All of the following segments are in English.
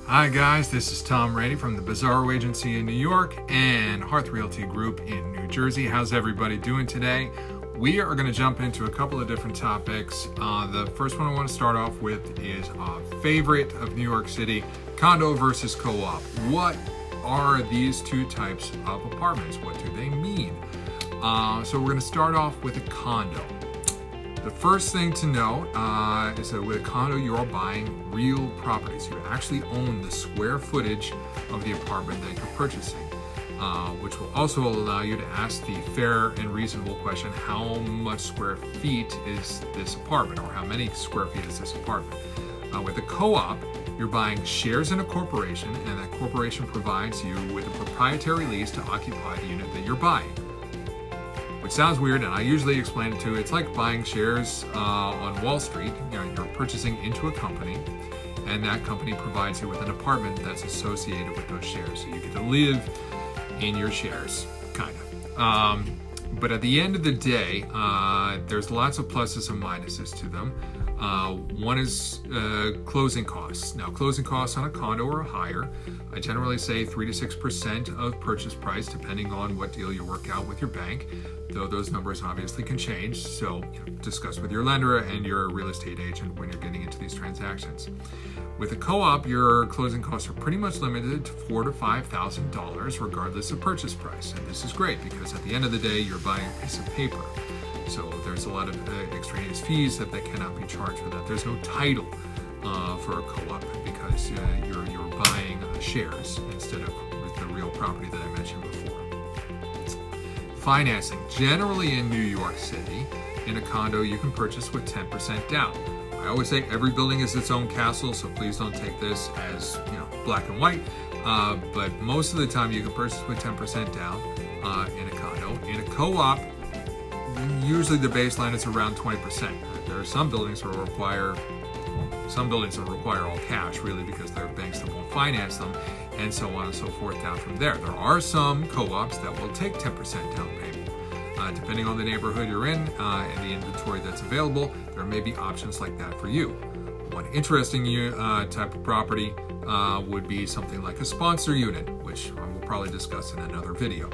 Hi guys, this is Tom Rainey from the Bizzarro Agency in New York and Hearth Realty Group in New Jersey. How's everybody doing today? We are going to jump into a couple of different topics. The first one I want to start off with is a favorite of New York City, condo versus co-op. What are these two types of apartments? What do they mean? So we're going to start off with a condo. The first thing to know is that with a condo, you are buying real properties. You actually own the square footage of the apartment that you're purchasing, which will also allow you to ask the fair and reasonable question, how much square feet is this apartment, or how many square feet is this apartment? With a co-op, you're buying shares in a corporation, and that corporation provides you with a proprietary lease to occupy the unit that you're buying. Which sounds weird, and I usually explain it to, it's like buying shares on Wall Street. You know, you're purchasing into a company, and that company provides you with an apartment that's associated with those shares. So you get to live in your shares, kind of. But at the end of the day, there's lots of pluses and minuses to them. One is closing costs. Now, closing costs on a condo are higher. I generally say 3 to 6% of purchase price, depending on what deal you work out with your bank, though those numbers obviously can change. So discuss with your lender and your real estate agent when you're getting into these transactions. With a co-op, your closing costs are pretty much limited to $4,000 to $5,000 regardless of purchase price. And this is great because at the end of the day, you're buying a piece of paper. So there's a lot of extraneous fees that cannot be charged for that. There's no title for a co-op because you're buying shares instead of with the real property that I mentioned before. Financing. Generally in New York City, in a condo, you can purchase with 10% down. I always say every building is its own castle, so please don't take this as black and white. But most of the time, you can purchase with 10% down in a condo. In a co-op, usually the baseline is around 20%. There are some buildings that require all cash, really, because there are banks that won't finance them, and so on and so forth down from there. There are some co-ops that will take 10% down payment. Depending on the neighborhood you're in and the inventory that's available, there may be options like that for you. One interesting type of property would be something like a sponsor unit, which I will probably discuss in another video.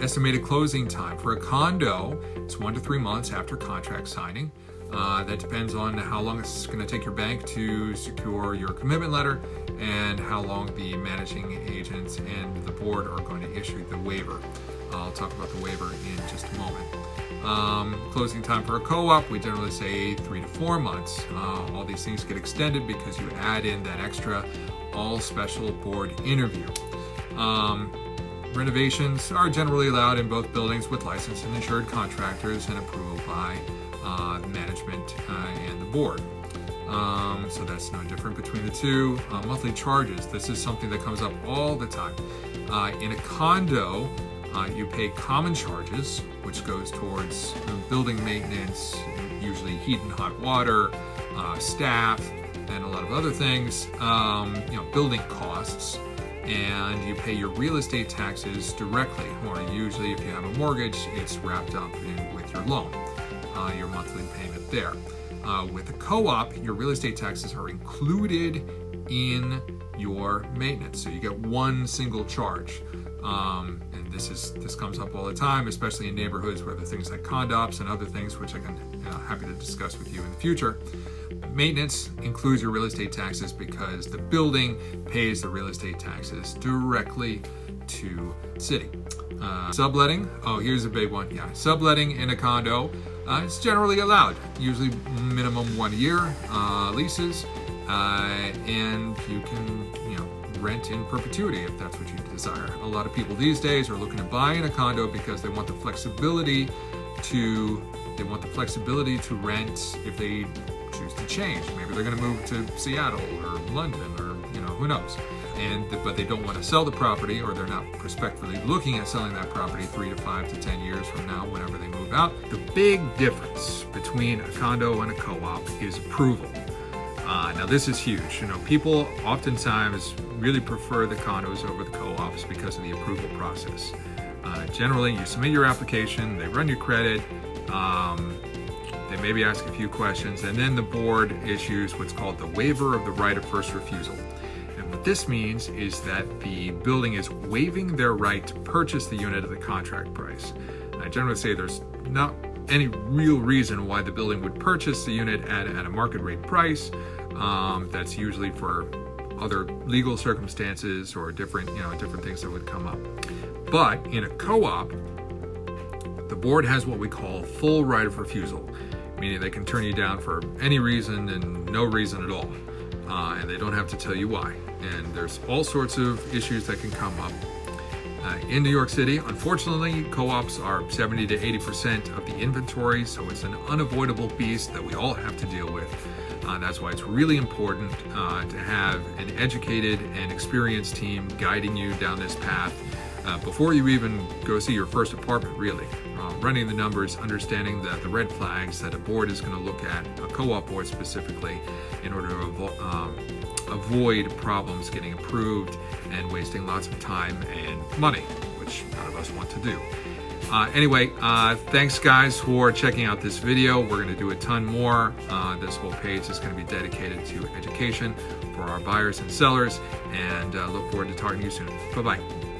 Estimated closing time for a condo, it's 1 to 3 months after contract signing. That depends on how long it's going to take your bank to secure your commitment letter and how long the managing agents and the board are going to issue the waiver. I'll talk about the waiver in just a moment. Closing time for a co-op, we generally say 3 to 4 months. All these things get extended because you add in that extra all special board interview. Renovations are generally allowed in both buildings with licensed and insured contractors and approval by the management and the board. So that's no different between the two. Monthly charges. This is something that comes up all the time. In a condo, you pay common charges, which goes towards building maintenance, usually heat and hot water, staff, and a lot of other things, building costs. And you pay your real estate taxes directly, or usually if you have a mortgage, it's wrapped up with your loan, your monthly payment there. With a co-op, your real estate taxes are included in your maintenance, so you get one single charge. And this comes up all the time, especially in neighborhoods where there are things like condops and other things, which I can happy to discuss with you in the future. Maintenance includes your real estate taxes because the building pays the real estate taxes directly to the city. Subletting, here's a big one. Yeah, subletting in a condo, it's generally allowed, usually minimum 1 year leases, and you can rent in perpetuity if that's what you desire. A lot of people these days are looking to buy in a condo because they want the flexibility to rent if they choose to change. Maybe they're going to move to Seattle or London or who knows. But they don't want to sell the property, or they're not prospectively looking at selling that property 3 to 5 to 10 years from now, whenever they move out. The big difference between a condo and a co-op is approval. Now this is huge. People oftentimes really prefer the condos over the co-ops because of the approval process. Generally, you submit your application, they run your credit, They maybe ask a few questions, and then the board issues what's called the waiver of the right of first refusal. And what this means is that the building is waiving their right to purchase the unit at the contract price. I generally say there's not any real reason why the building would purchase the unit at a market rate price. That's usually for other legal circumstances or different things that would come up. But in a co-op, the board has what we call full right of refusal, meaning they can turn you down for any reason and no reason at all, and they don't have to tell you why. And there's all sorts of issues that can come up. In New York City, unfortunately, co-ops are 70 to 80% of the inventory, so it's an unavoidable beast that we all have to deal with. That's why it's really important to have an educated and experienced team guiding you down this path before you even go see your first apartment, really. Running the numbers, understanding the red flags that a board is going to look at, a co-op board specifically, in order to avoid problems getting approved and wasting lots of time and money, which none of us want to do. Anyway, thanks guys for checking out this video. We're going to do a ton more. This whole page is going to be dedicated to education for our buyers and sellers, and look forward to talking to you soon. Bye-bye.